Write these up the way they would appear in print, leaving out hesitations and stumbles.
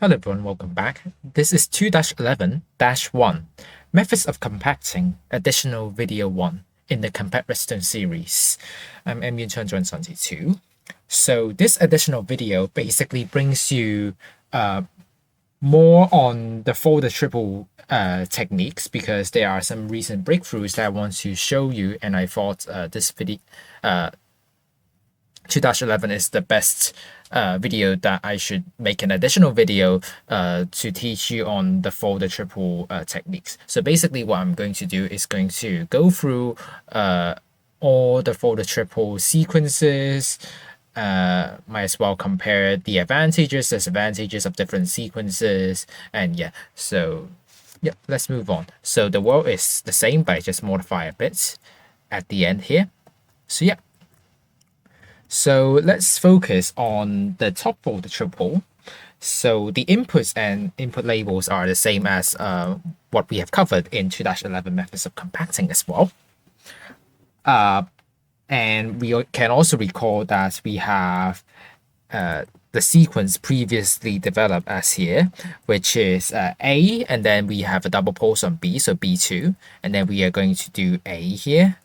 Hello everyone, welcome back. This is 2-11-1, Methods of Compacting, Additional Video 1 in the Compact Redstone series. I'm peterjiangTW. So this additional video basically brings you more on the folded triple techniques because there are some recent breakthroughs that I want to show you, and I thought this video 2-11 is the best video that I should make an additional video to teach you on the folded triple techniques. So basically what I'm going to do is going to go through all the folded triple sequences. Might as well compare the advantages, disadvantages of different sequences, and yeah, so yeah, let's move on. So the world is the same, but I just modify a bit at the end here. So yeah. So let's focus on the top folded triple. So the inputs and input labels are the same as what we have covered in 2-11 methods of compacting as well. And we can also recall that we have the sequence previously developed as here, which is A, and then we have a double pulse on B, so B2, and then we are going to do A here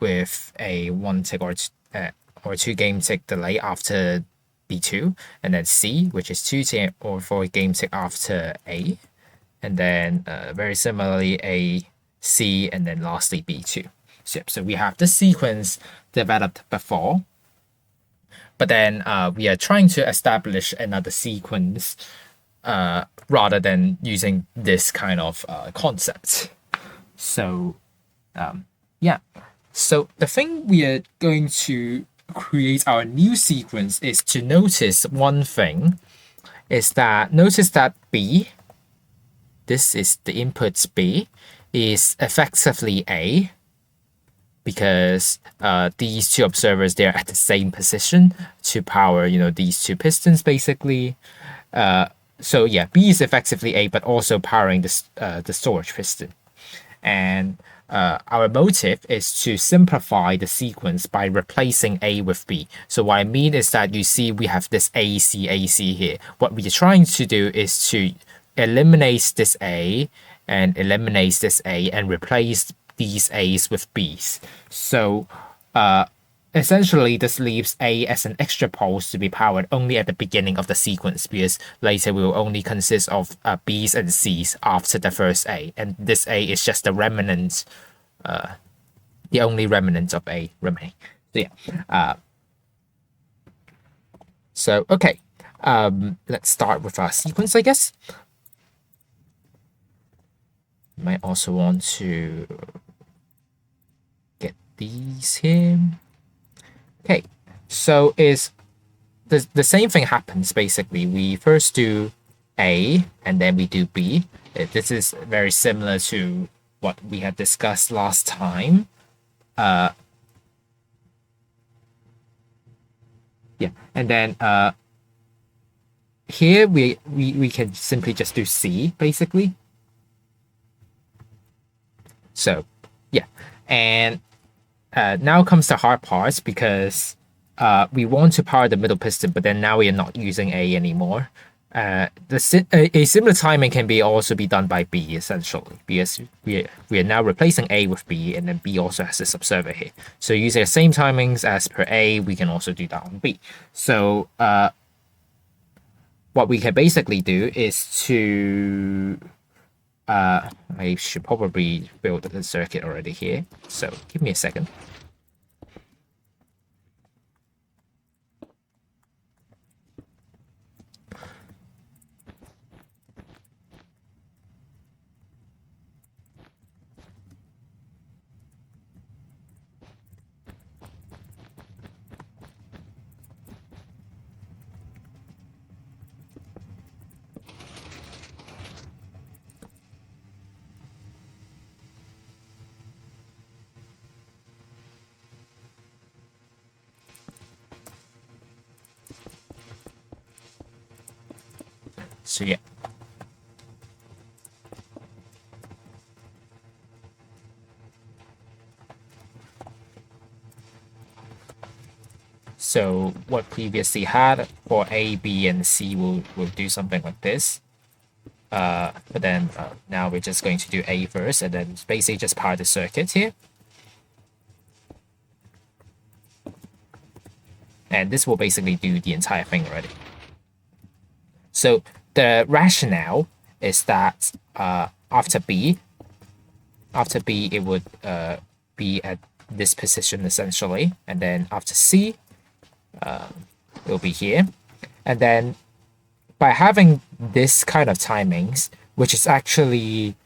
with a 1 tick or 2 game tick delay after B2, and then C, which is 2 tick or 4 game tick after A, and then very similarly A, C, and then lastly B2. So we have this sequence developed before, but then we are trying to establish another sequence rather than using this kind of concept. So yeah, so the thing we are going to create our new sequence is to notice one thing, is that notice that B, this is the inputs B, is effectively A, because these two observers, they're at the same position to power, these two pistons basically. So yeah, B is effectively A, but also powering the storage piston. And our motive is to simplify the sequence by replacing A with B. So what I mean is that you see we have this AC, AC here. What we're trying to do is to eliminate this A and eliminate this A and replace these A's with B's. So essentially this leaves A as an extra pulse to be powered only at the beginning of the sequence, because later we will only consist of B's and C's after the first A, and this A is just the remnant, the only remnant of A remaining. So yeah. So okay, let's start with our sequence, I guess. Might also want to get these here. Okay, so is the same thing happens basically. We first do A and then we do B. This is very similar to what we had discussed last time. Yeah, and then here we can simply just do C basically. So yeah, and now comes the hard parts, because we want to power the middle piston, but then now we are not using A anymore. A similar timing can also be done by B, essentially, because we are now replacing A with B, and then B also has this observer here. So using the same timings as per A, we can also do that on B. So what we can basically do is to I should probably build the circuit already here, so give me a second. So yeah. So what previously had for A, B, and C will do something like this. But then now we're just going to do A first, and then basically just power the circuit here. And this will basically do the entire thing already. So the rationale is that after B it would be at this position essentially, and then after C it will be here. And then by having this kind of timings, which is actually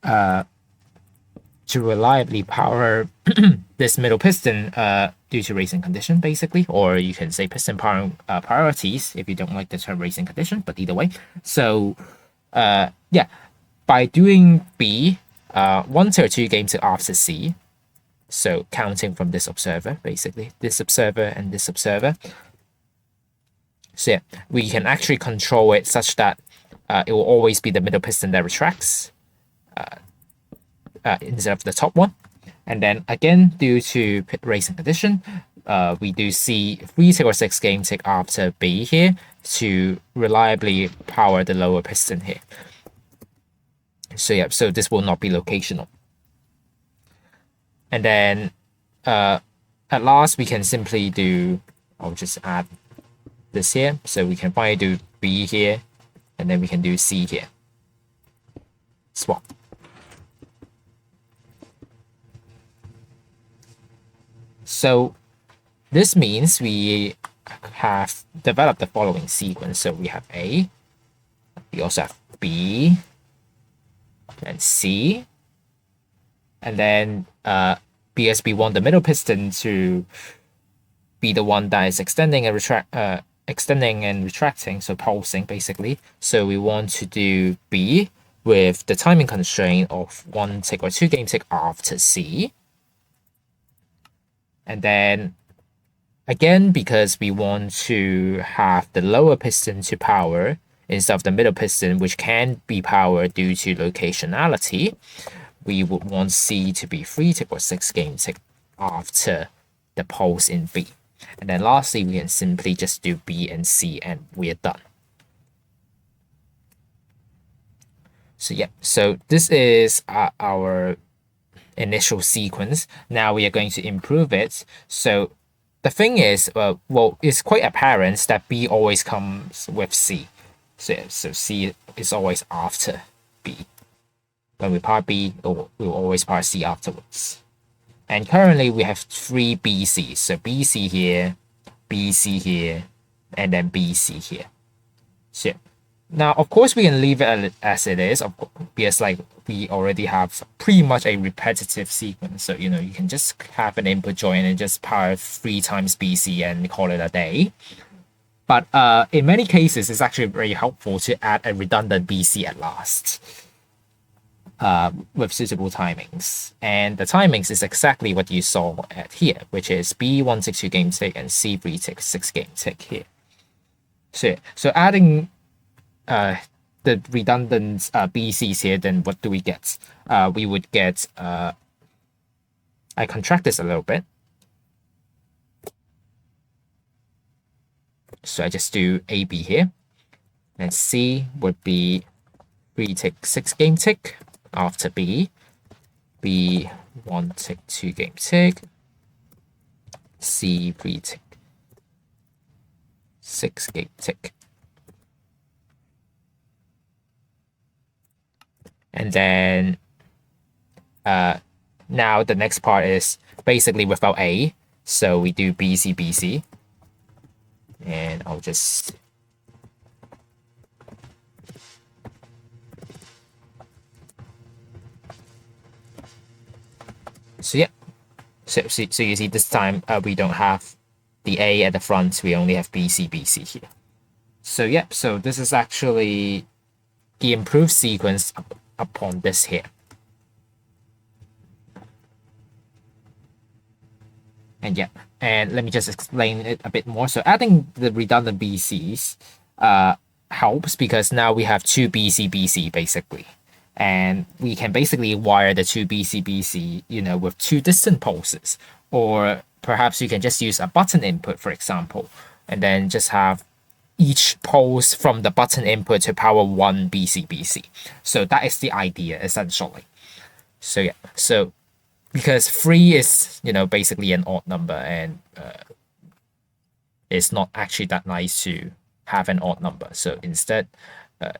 to reliably power this middle piston due to racing condition, basically, or you can say piston power priorities if you don't like the term racing condition, but either way. So yeah, by doing B, 1 tier 2 game tick after C, so counting from this observer, basically, this observer and this observer. So yeah, we can actually control it such that it will always be the middle piston that retracts instead of the top one. And then again, due to pit racing condition, we do see 3 tick or 6 game tick after B here to reliably power the lower piston here. So yeah, so this will not be locational. And then at last, we can simply do, I'll just add this here. So we can finally do B here, and then we can do C here. Swap. So this means we have developed the following sequence. So we have A, we also have B, and C, and then because we want the middle piston to be the one that is extending and retracting, so pulsing basically. So we want to do B with the timing constraint of 1 tick or 2 game tick after C. And then again, because we want to have the lower piston to power instead of the middle piston, which can be powered due to locationality, we would want C to be 3 tick or 6 game tick after the pulse in B. And then lastly, we can simply just do B and C and we're done. So yeah, so this is our initial sequence. Now we are going to improve it. So the thing is, well, it's quite apparent that B always comes with C. So C is always after B. When we power B, we will always power C afterwards. And currently we have 3 BCs. So BC here, BC here, and then BC here. So now, of course, we can leave it as it is, because like we already have pretty much a repetitive sequence. So, you know, you can just have an input join and just power 3 times BC and call it a day. But in many cases, it's actually very helpful to add a redundant BC at last with suitable timings. And the timings is exactly what you saw at here, which is B 1 tick 2 game tick and C 3 tick 6 game tick here. So adding the redundant BCs here, then what do we get? We would get, I contract this a little bit. So I just do AB here. And C would be 3 tick 6 game tick after B. B 1 tick 2 game tick. C 3 tick 6 game tick. And then now the next part is basically without A. So we do BC, BC. And I'll just... So yeah. So you see this time we don't have the A at the front. We only have BC, BC here. So yeah, so this is actually the improved sequence upon this here. And yeah, and let me just explain it a bit more. So adding the redundant BCs helps because now we have 2 BC BC basically. And we can basically wire the two BC, with two distant pulses. Or perhaps you can just use a button input, for example, and then just have each pulse from the button input to power one BC. So that is the idea, essentially. So yeah, so because 3 is, basically an odd number, and it's not actually that nice to have an odd number. So instead,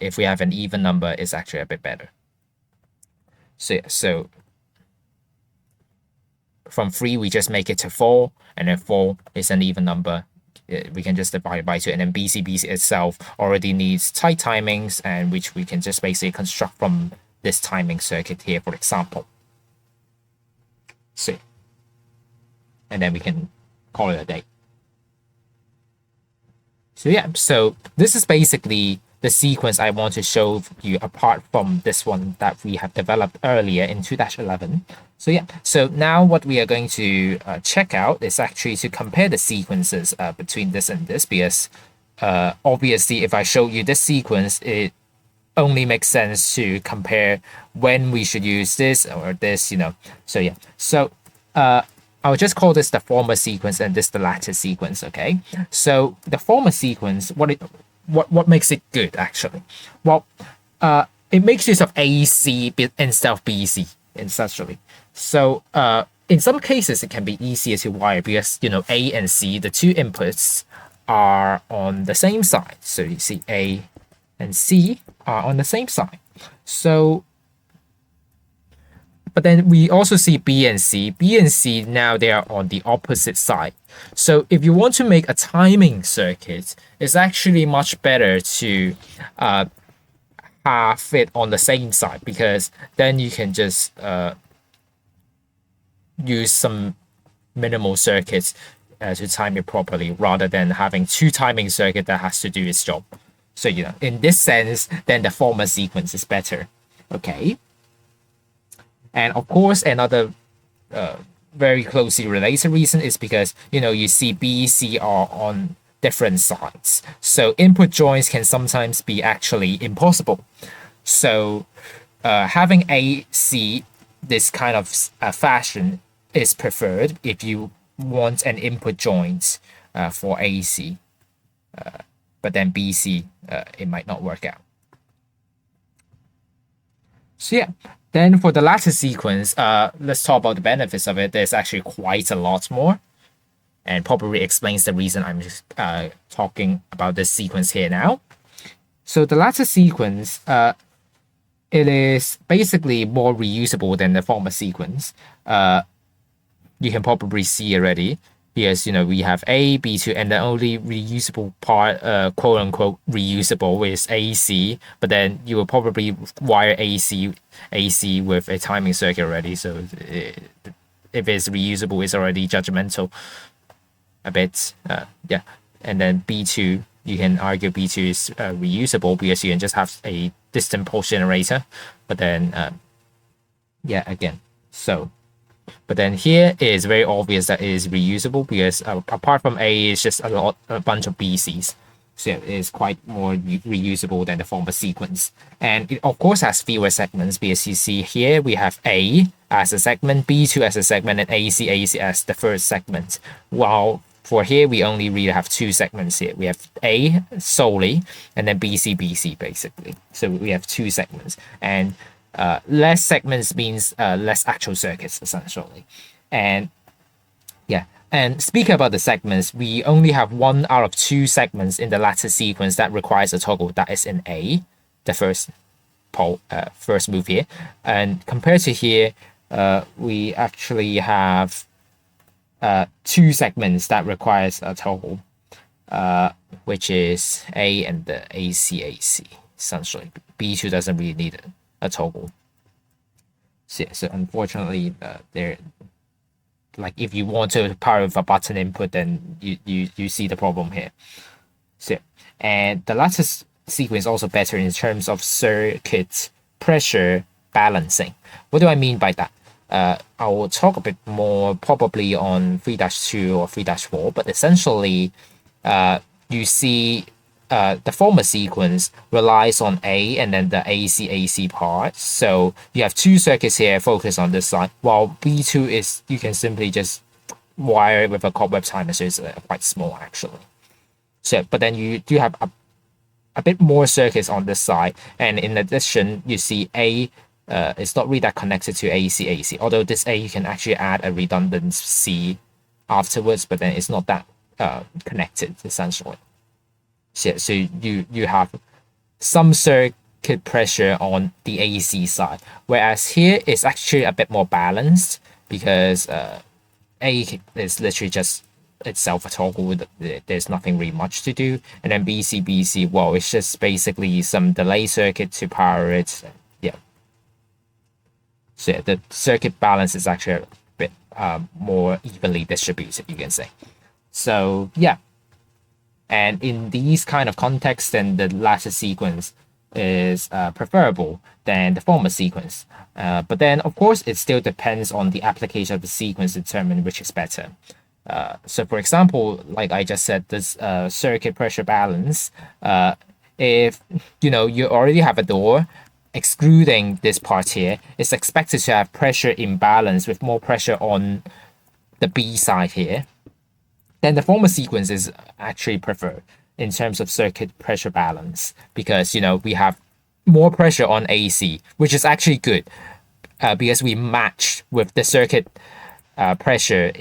if we have an even number, it's actually a bit better. So yeah, so from 3, we just make it to 4, and then 4 is an even number. We can just divide by 2, and then BC itself already needs tight timings, and which we can just basically construct from this timing circuit here, for example. So, and then we can call it a day. So yeah, so this is basically the sequence I want to show you apart from this one that we have developed earlier in 2-11. So yeah, so now what we are going to check out is actually to compare the sequences between this and this, because obviously if I show you this sequence, it only makes sense to compare when we should use this or this, So yeah, so I'll just call this the former sequence and this the latter sequence, okay? So the former sequence, what makes it good, actually? Well, it makes use of AC instead of BC, essentially. So in some cases, it can be easier to wire because, A and C, the two inputs, are on the same side. So you see A and C are on the same side. So, but then we also see B and C. B and C, now they are on the opposite side. So if you want to make a timing circuit, it's actually much better to have it on the same side, because then you can just use some minimal circuits to time it properly, rather than having two timing circuit that has to do its job. So, in this sense, then the former sequence is better. Okay. And of course, another very closely related reason is because, you see B, C are on different sides. So input joins can sometimes be actually impossible. So having A, C, this kind of fashion is preferred if you want an input joint for AC. But then BC, it might not work out. So yeah, then for the latter sequence, let's talk about the benefits of it. There's actually quite a lot more, and probably explains the reason I'm just talking about this sequence here now. So the latter sequence, it is basically more reusable than the former sequence. You can probably see already, because we have A, B2, and the only reusable part, quote unquote reusable, is AC. But then you will probably wire AC with a timing circuit already. So if it's reusable, it's already judgmental a bit. Yeah, and then B2, you can argue B2 is reusable because you can just have a distant pulse generator. But then yeah, again, so. But then here it is very obvious that it is reusable, because apart from A, it's just a bunch of BCs. So it is quite more reusable than the former sequence. And it of course has fewer segments, because you see here we have A as a segment, B2 as a segment, and AC as the first segment. While for here, we only really have two segments here. We have A solely, and then BC basically. So we have two segments. And less segments means less actual circuits, essentially. And yeah, and speaking about the segments, we only have 1 out of 2 segments in the latter sequence that requires a toggle. That is in A, the first move here. And compared to here, we actually have 2 segments that requires a toggle, which is A and the AC. Essentially, B2 doesn't really need a toggle. So unfortunately, like if you want to power with a button input, then you see the problem here. So, and the latter sequence is also better in terms of circuit pressure balancing. What do I mean by that? I will talk a bit more probably on 3-2 or 3-4, but essentially, you see the former sequence relies on A and then the AC part. So you have two circuits here focused on this side, while B2 is you can simply just wire it with a cobweb timer, so it's quite small actually. So, but then you do have a bit more circuits on this side, and in addition, you see A is not really that connected to AC, although this A you can actually add a redundant C afterwards, but then it's not that connected essentially. So you have some circuit pressure on the AC side, whereas here it's actually a bit more balanced because A is literally just itself a toggle. There's nothing really much to do, and then BC, well, it's just basically some delay circuit to power it. Yeah. So yeah, the circuit balance is actually a bit more evenly distributed, you can say. So yeah. And in these kind of contexts, then the latter sequence is preferable than the former sequence. But then, of course, it still depends on the application of the sequence to determine which is better. So, for example, like I just said, this circuit pressure balance, if you already have a door, excluding this part here, it's expected to have pressure imbalance with more pressure on the B side here. Then the former sequence is actually preferred in terms of circuit pressure balance because we have more pressure on AC, which is actually good because we match with the circuit pressure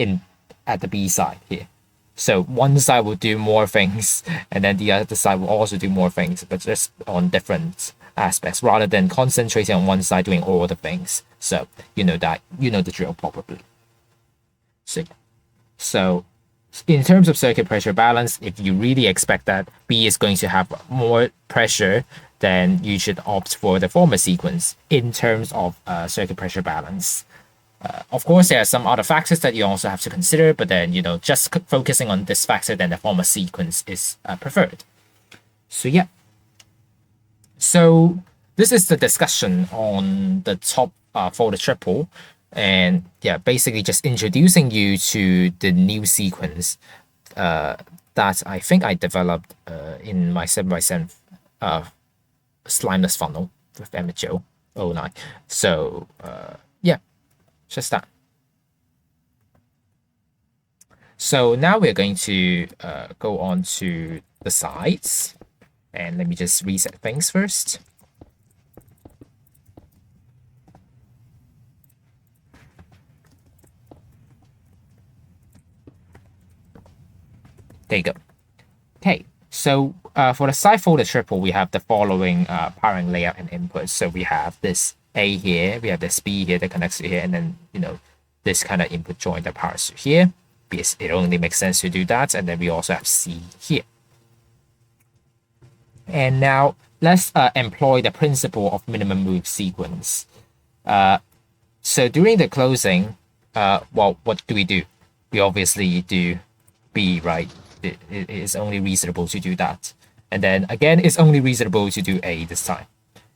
at the B side here. So one side will do more things, and then the other side will also do more things, but just on different aspects rather than concentrating on one side doing all the things. So you know the drill probably. So in terms of circuit pressure balance, if you really expect that B is going to have more pressure, then you should opt for the former sequence in terms of circuit pressure balance. Of course, there are some other factors that you also have to consider, but then, just focusing on this factor, then the former sequence is preferred. So, yeah. So, this is the discussion on the top folded triple. And yeah, basically just introducing you to the new sequence that I think I developed in my 7x7 slimeless funnel with MHO09. So yeah, just that. So now we're going to go on to the sides. And let me just reset things first. There you go. Okay, so for the side folded triple, we have the following powering layout and inputs. So we have this A here, we have this B here that connects to here, and then this kind of input joint that powers to here, because it only makes sense to do that. And then we also have C here. And now let's employ the principle of minimum move sequence. So during the closing, well, what do? We obviously do B, right? It is only reasonable to do that. And then again, it's only reasonable to do A this time.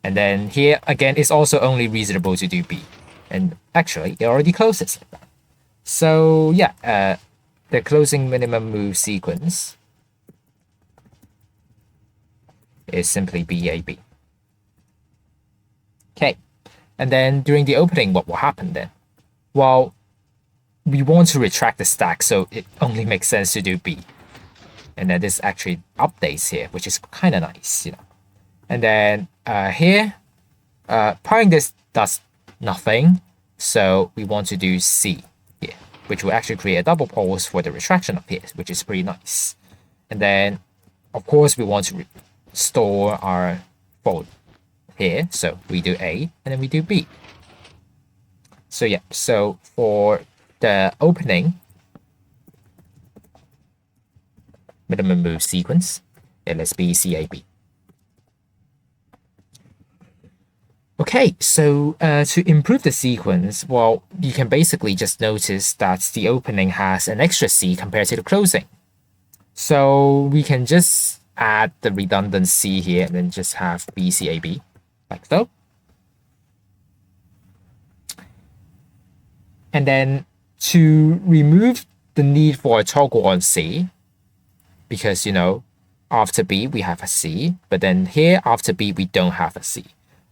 And then here again, it's also only reasonable to do B. And actually, it already closes like that. So yeah, the closing minimum move sequence is simply BAB. Okay, and then during the opening, what will happen then? Well, we want to retract the stack, so it only makes sense to do B. And then this actually updates here, which is kind of nice, And then here, powering this does nothing, so we want to do C here, which will actually create a double pulse for the retraction of here, which is pretty nice. And then, of course, we want to store our fold here, so we do A, and then we do B. So yeah, so for the opening minimum move sequence, let's be CAB. Okay, so to improve the sequence, well, you can basically just notice that the opening has an extra C compared to the closing. So we can just add the redundant C here and then just have BCAB, like so. And then to remove the need for a toggle on C, because after B, we have a C, but then here after B, we don't have a C.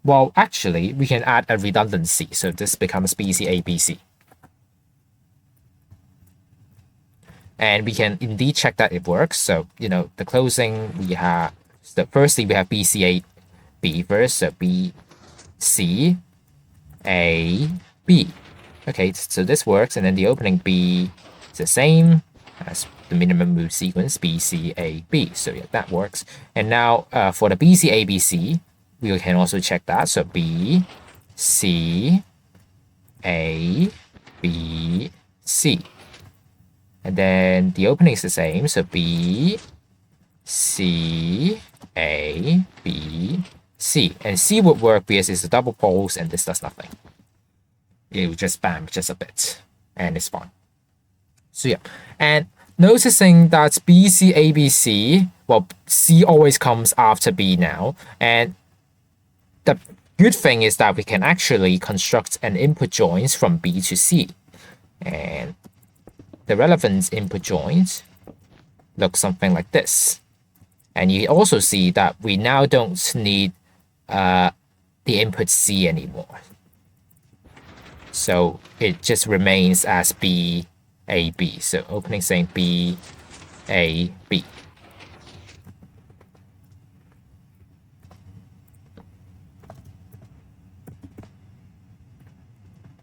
Well, actually, we can add a redundancy, so this becomes BC, and we can indeed check that it works. So, the closing, we have, so firstly, we have BCAB first, so BCAB. Okay, so this works, and then the opening B is the same as the minimum move sequence, BCAB. So yeah, that works. And now for the BCABC, we can also check that. So BCABC. And then the opening is the same, so BCABC. And C would work because it's a double pulse and this does nothing. It will just bam just a bit, and it's fine. So yeah, and noticing that BCABC, well, C always comes after B now, and the good thing is that we can actually construct an input joins from B to C, and the relevant input joins look something like this. And you also see that we now don't need the input C anymore. So it just remains as BAB. So opening saying BAB.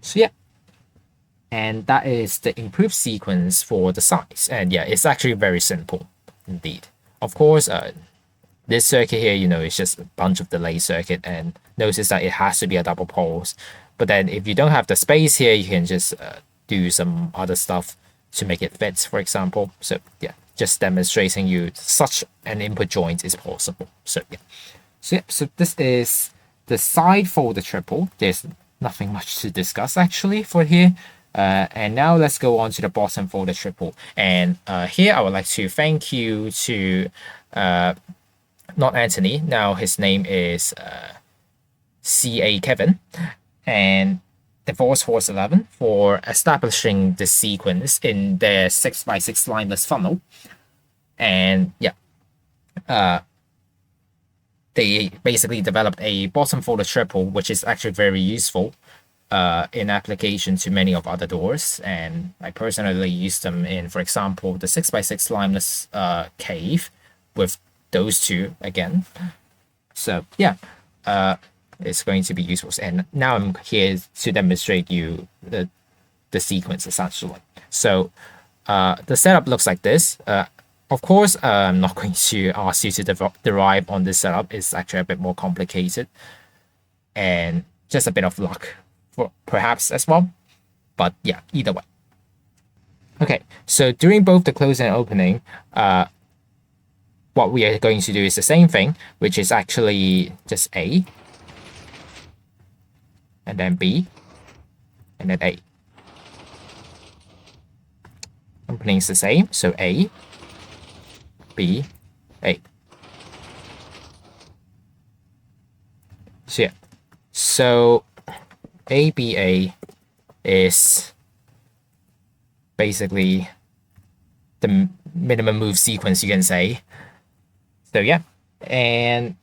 So yeah. And that is the improved sequence for the size. And yeah, it's actually very simple indeed. Of course, this circuit here, it's just a bunch of delay circuit, and notice that it has to be a double pulse. But then if you don't have the space here, you can just do some other stuff to make it fit, for example. So yeah, just demonstrating you such an input joint is possible. So yeah. So this is the side folded triple. There's nothing much to discuss actually for here. And now let's go on to the bottom folded triple. And here I would like to thank you to not Anthony. Now his name is CA Kevin and Divorce Force 11 for establishing the sequence in their 6x6 lineless funnel. And yeah, they basically developed a bottom folded triple, which is actually very useful in application to many of other doors. And I personally use them in, for example, the 6x6 limeless cave with those two again. So yeah, it's going to be useful. And now I'm here to demonstrate you the sequence essentially. So the setup looks like this. Of course, I'm not going to ask you to derive on this setup. It's actually a bit more complicated and just a bit of luck for perhaps as well. But yeah, either way. Okay, so during both the closing and opening, what we are going to do is the same thing, which is actually just A, and then B, and then A. Opening is the same, so A, B, A. So yeah, so ABA is basically the minimum move sequence, you can say. So yeah, and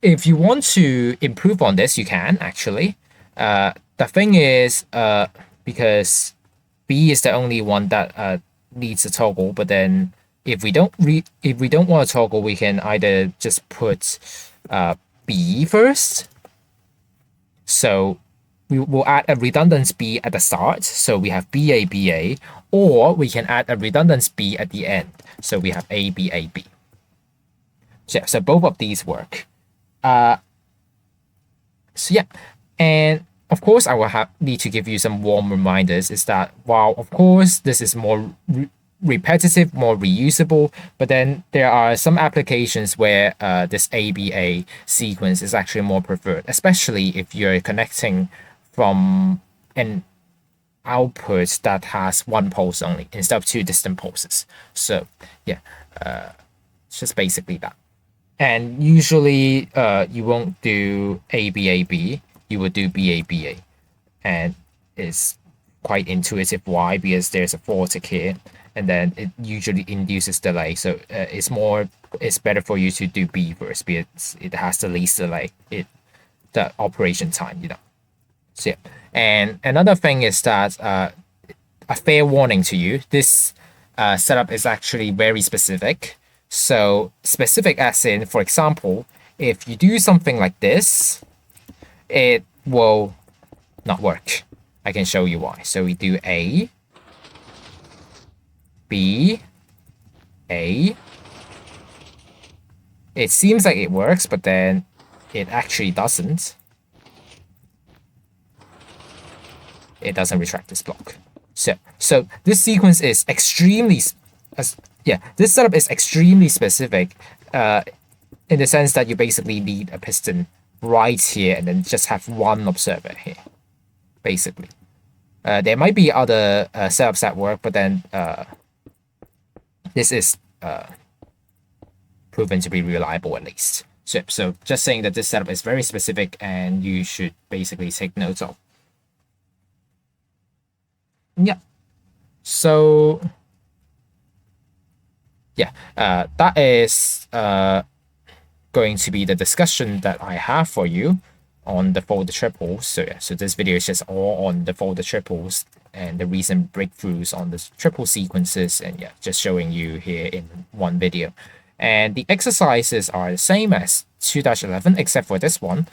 if you want to improve on this, you can actually. The thing is, because B is the only one that needs a toggle, but then if we don't want a toggle, we can either just put B first. So we will add a redundant B at the start, so we have BABA, or we can add a redundant B at the end, so we have ABAB. So yeah, so both of these work. So yeah, and of course I will need to give you some warm reminders, is that while of course this is more repetitive, more reusable, but then there are some applications where this ABA sequence is actually more preferred, especially if you're connecting from an output that has one pulse only instead of two distant pulses. So yeah, it's just basically that. And usually you won't do ABAB, you will do BABA. And it's quite intuitive why, because there's a vortic here. and then it usually induces delay. So it's better for you to do B first because it has the least delay, the operation time, So yeah. And another thing is that a fair warning to you, this setup is actually very specific. So specific as in, for example, if you do something like this, it will not work. I can show you why. So we do A, B, A. It seems like it works, but then it actually doesn't. It doesn't retract this block. So this sequence is this setup is extremely specific in the sense that you basically need a piston right here and then just have one observer here, basically. There might be other setups that work, but then this is proven to be reliable at least. So just saying that this setup is very specific and you should basically take notes of. Yeah. So yeah, that is going to be the discussion that I have for you on the folded triples. So yeah, so this video is just all on the folded triples and the recent breakthroughs on the triple sequences, and yeah, just showing you here in one video. And the exercises are the same as 2-11 except for this one,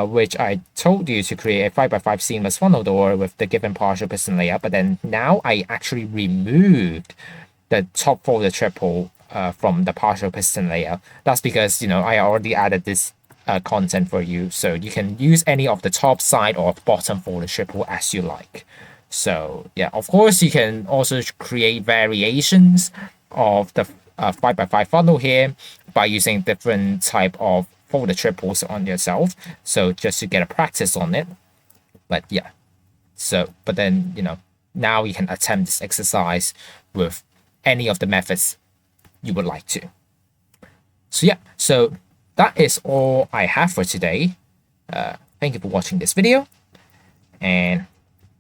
which I told you to create a 5x5 seamless funnel door with the given partial piston layout, but then now I actually removed the top folded triple from the partial piston layout. That's because, I already added this content for you, so you can use any of the top side or bottom folded triple as you like. So yeah, of course you can also create variations of the 5x5 funnel here by using different type of folded triples on yourself, so just to get a practice on it. But yeah, but then now you can attempt this exercise with any of the methods you would like to. So yeah, so that is all I have for today. Thank you for watching this video, and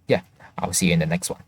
yeah, I'll see you in the next one.